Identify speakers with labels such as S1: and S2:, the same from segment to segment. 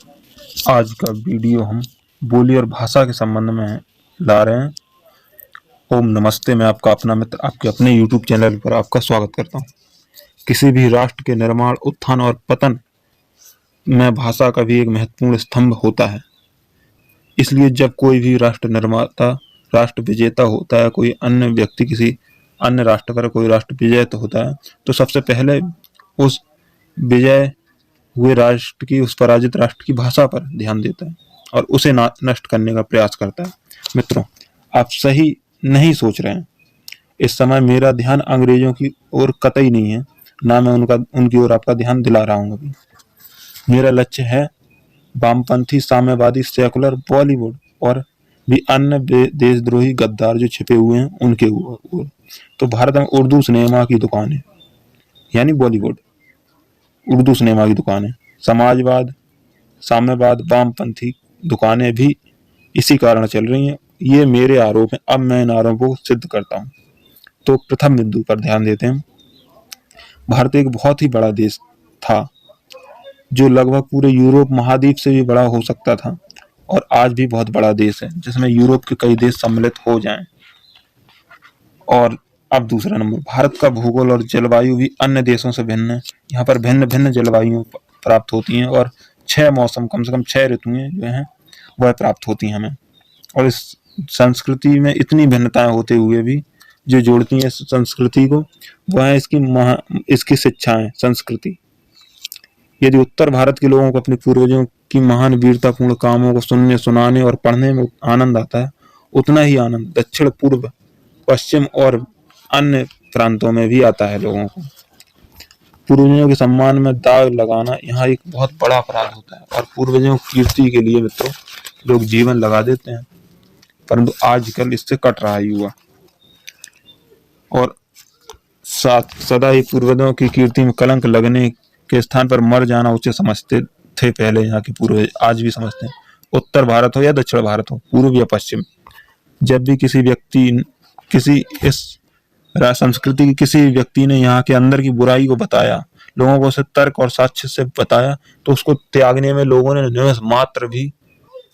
S1: आज का वीडियो हम बोली और भाषा के संबंध में ला रहे हैं। ओम नमस्ते। मैं आपका अपना मित्र आपके अपने YouTube चैनल पर आपका स्वागत करता हूँ। किसी भी राष्ट्र के निर्माण, उत्थान और पतन में भाषा का भी एक महत्वपूर्ण स्तंभ होता है। इसलिए जब कोई भी राष्ट्र निर्माता, राष्ट्र विजेता होता है, कोई अन्य व्यक्ति किसी अन्य राष्ट्र पर कोई राष्ट्र विजय तो होता है, तो सबसे पहले उस विजय हुए राष्ट्र की, उस पराजित राष्ट्र की भाषा पर ध्यान देता है और उसे नष्ट करने का प्रयास करता है। मित्रों, आप सही नहीं सोच रहे हैं। इस समय मेरा ध्यान अंग्रेजों की ओर कतई नहीं है, ना मैं उनकी ओर आपका ध्यान दिला रहा हूं। अभी मेरा लक्ष्य है वामपंथी, साम्यवादी, सेकुलर, बॉलीवुड और भी अन्य देशद्रोही गद्दार जो छिपे हुए हैं उनके ओर। तो भारत में उर्दू सिनेमा की दुकान है, यानी बॉलीवुड उर्दू सिनेमा की दुकान है। समाजवाद, साम्यवाद, वामपंथी दुकानें भी इसी कारण चल रही हैं। ये मेरे आरोप हैं। अब मैं इन आरोपों को सिद्ध करता हूँ। तो प्रथम बिंदु पर ध्यान देते हैं। भारत एक बहुत ही बड़ा देश था, जो लगभग पूरे यूरोप महाद्वीप से भी बड़ा हो सकता था, और आज भी बहुत बड़ा देश है, जिसमें यूरोप के कई देश सम्मिलित हो जाएं। और अब दूसरा नंबर, भारत का भूगोल और जलवायु भी अन्य देशों से भिन्न है। यहाँ पर भिन्न भिन्न जलवायु प्राप्त होती हैं और 6 मौसम, कम से कम 6 ऋतुएं जो हैं वह प्राप्त होती हैं हमें। और इस संस्कृति में इतनी भिन्नताएं होते हुए भी जो जोड़ती हैं संस्कृति को, वह है इसकी शिक्षाएं, संस्कृति। यदि उत्तर भारत के लोगों को अपने पूर्वजों की महान वीरतापूर्ण कामों को सुनने, सुनाने और पढ़ने में आनंद आता है, उतना ही आनंद दक्षिण, पूर्व, पश्चिम और अन्य प्रांतों में भी आता है लोगों को। पूर्वजों के सम्मान में दाग लगाना यहाँ एक बहुत बड़ा अपराध होता है, और पूर्वजों की कीर्ति के लिए मित्रों लोग जीवन लगा देते हैं, परंतु आजकल इससे कट रहा युवा। और सदा ही पूर्वजों की कीर्ति में कलंक लगने के स्थान पर मर जाना उचित समझते थे पहले यहाँ के पूर्वज, आज भी समझते हैं। उत्तर भारत हो या दक्षिण भारत हो, पूर्व या पश्चिम, जब भी किसी व्यक्ति, किसी इस संस्कृति की किसी व्यक्ति ने यहाँ के अंदर की बुराई को बताया, लोगों को उसे तर्क और साक्ष्य से बताया, तो उसको त्यागने में लोगों ने निमिष मात्र भी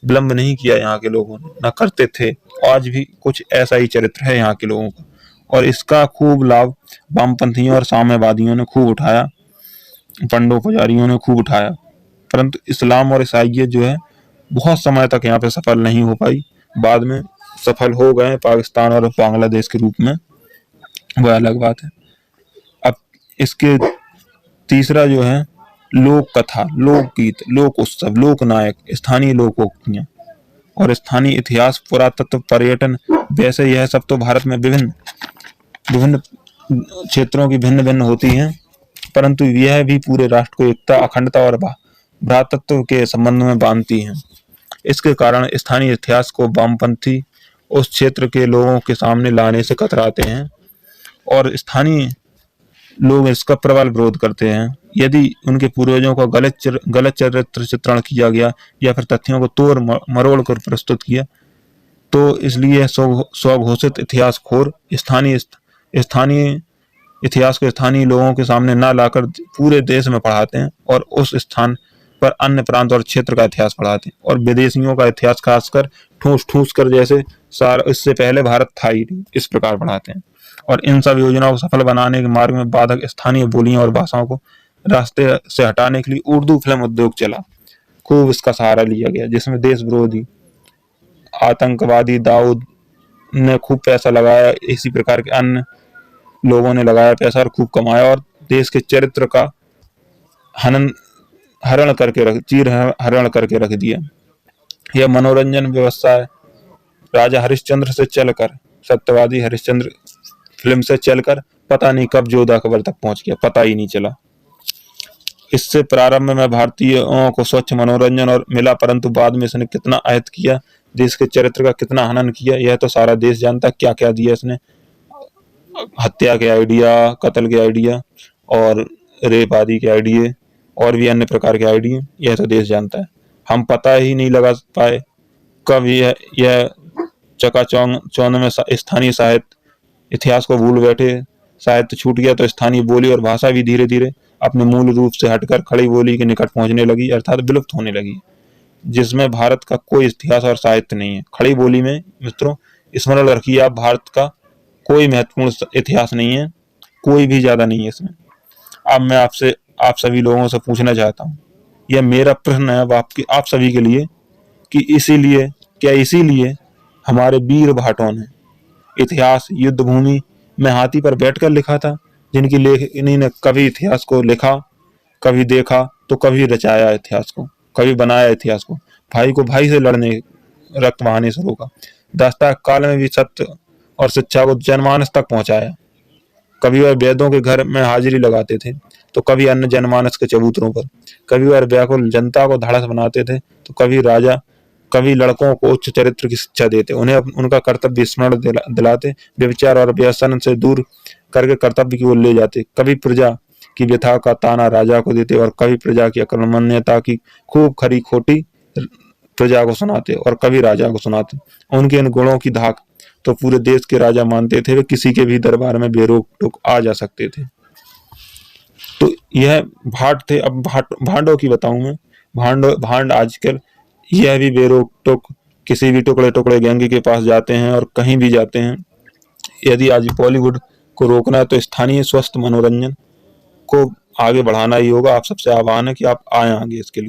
S1: विलंब नहीं किया। यहाँ के लोगों ने न करते थे। आज भी कुछ ऐसा ही चरित्र है यहाँ के लोगों का, और इसका खूब लाभ वामपंथियों और साम्यवादियों ने खूब उठाया, पंडों पुजारियों ने खूब उठाया। परंतु इस्लाम और ईसाइयत जो है बहुत समय तक यहाँ पे सफल नहीं हो पाई। बाद में सफल हो गए पाकिस्तान और बांग्लादेश के रूप में, वह अलग बात है। अब इसके तीसरा जो है लोक कथा, लोकगीत, लोक उत्सव, लोक नायक, स्थानीय लोकोक्तियां और स्थानीय इतिहास, पुरातत्व, पर्यटन। वैसे यह सब तो भारत में विभिन्न विभिन्न क्षेत्रों की भिन्न भिन्न होती हैं, परंतु यह भी पूरे राष्ट्र को एकता, अखंडता और भ्रातृत्व के संबंध में बांधती हैं। इसके कारण स्थानीय इतिहास को वामपंथी उस क्षेत्र के लोगों के सामने लाने से कतराते हैं, और स्थानीय लोग इसका प्रबल विरोध करते हैं। यदि उनके पूर्वजों का गलत चरित्र चित्रण किया गया या फिर तथ्यों को तोड़ मरोड़ कर प्रस्तुत किया, तो इसलिए स्वघोषित इतिहास खोर स्थानीय इतिहास को स्थानीय लोगों के सामने न लाकर पूरे देश में पढ़ाते हैं, और उस स्थान पर अन्य प्रांत और क्षेत्र का इतिहास पढ़ाते हैं, और विदेशियों का इतिहास खासकर ठूस ठूस कर, जैसे इससे पहले भारत था ही नहीं, इस प्रकार पढ़ाते हैं। और इन सब योजनाओं को सफल बनाने के मार्ग में बाधक स्थानीय बोलियों और भाषाओं को रास्ते से हटाने के लिए उर्दू फिल्म उद्योग चला। खूब इसका सहारा लिया गया, जिसमें देश विरोधी आतंकवादी दाऊद ने खूब पैसा लगाया, इसी प्रकार के अन्य लोगों ने लगाया पैसा और खूब कमाया, और देश के चरित्र का हरण करके रख दिया। यह मनोरंजन व्यवस्था राजा हरिश्चंद्र से चलकर, सत्यवादी हरिश्चंद्र फिल्म से चलकर पता नहीं कब जोधा अकबर तक पहुंच गया, पता ही नहीं चला। इससे प्रारंभ में भारतीयों को स्वच्छ मनोरंजन और मिला, परंतु बाद में इसने कितना अहित किया, देश के चरित्र का कितना हनन किया, यह तो सारा देश जानता। क्या क्या दिया इसने, हत्या के आइडिया, कत्ल के आइडिया और रेप आदि के आइडिया और भी अन्य प्रकार के आइडिया, यह तो देश जानता है। हम पता ही नहीं लगा पाए कब यह चकाचौंध में स्थानीय साहित्य इतिहास को भूल बैठे, साहित्य छूट गया, तो स्थानीय बोली और भाषा भी धीरे धीरे अपने मूल रूप से हटकर खड़ी बोली के निकट पहुंचने लगी, अर्थात विलुप्त होने लगी। जिसमें भारत का कोई इतिहास और साहित्य नहीं है। खड़ी बोली में मित्रों स्मरण रखिए आप, भारत का कोई महत्वपूर्ण इतिहास नहीं है, कोई भी ज्यादा नहीं है इसमें। अब मैं आपसे आप सभी लोगों से पूछना चाहता हूँ, यह मेरा प्रश्न है अब आपकी आप सभी के लिए, कि इसीलिए हमारे वीर भाटों ने इतिहास युद्ध भूमि में हाथी पर बैठकर लिखा था, जिनकी लेखनी ने कभी इतिहास को लिखा, कभी देखा तो कभी रचाया इतिहास को, कभी बनाया इतिहास को, भाई को भाई से लड़ने रक्त बहाने से रोका, दास्ता काल में भी सत्य और शिक्षा को जनमानस तक पहुंचाया। कभी वह वेदों के घर में हाजिरी लगाते थे तो कभी अन्य जनमानस के चबूतरों पर, कभी वह व्याकुल जनता को धड़स बनाते थे तो कभी लड़कों को उच्च चरित्र की शिक्षा देते, उन्हें उनका कर्तव्य स्मरण दिलाते, व्यभिचार और व्यसन से दूर करके कर्तव्य की ओर ले जाते। कभी प्रजा की व्यथा का ताना राजा को देते और कभी प्रजा की अकर्मण्यता की खूब खरी खोटी प्रजा को सुनाते और कभी राजा को सुनाते। उनके इन गुणों की धाक तो पूरे देश के राजा मानते थे, वे किसी के भी दरबार में बेरोक टोक आ जा सकते थे। तो यह भाट थे। अब भांडों की बताऊं मैं। भांड आजकल यह भी बेरोक टोक किसी भी टुकड़े टुकड़े गैंग के पास जाते हैं और कहीं भी जाते हैं। यदि आज बॉलीवुड को रोकना है तो स्थानीय स्वस्थ मनोरंजन को आगे बढ़ाना ही होगा। आप सबसे आह्वान है कि आप आए आगे इसके लिए।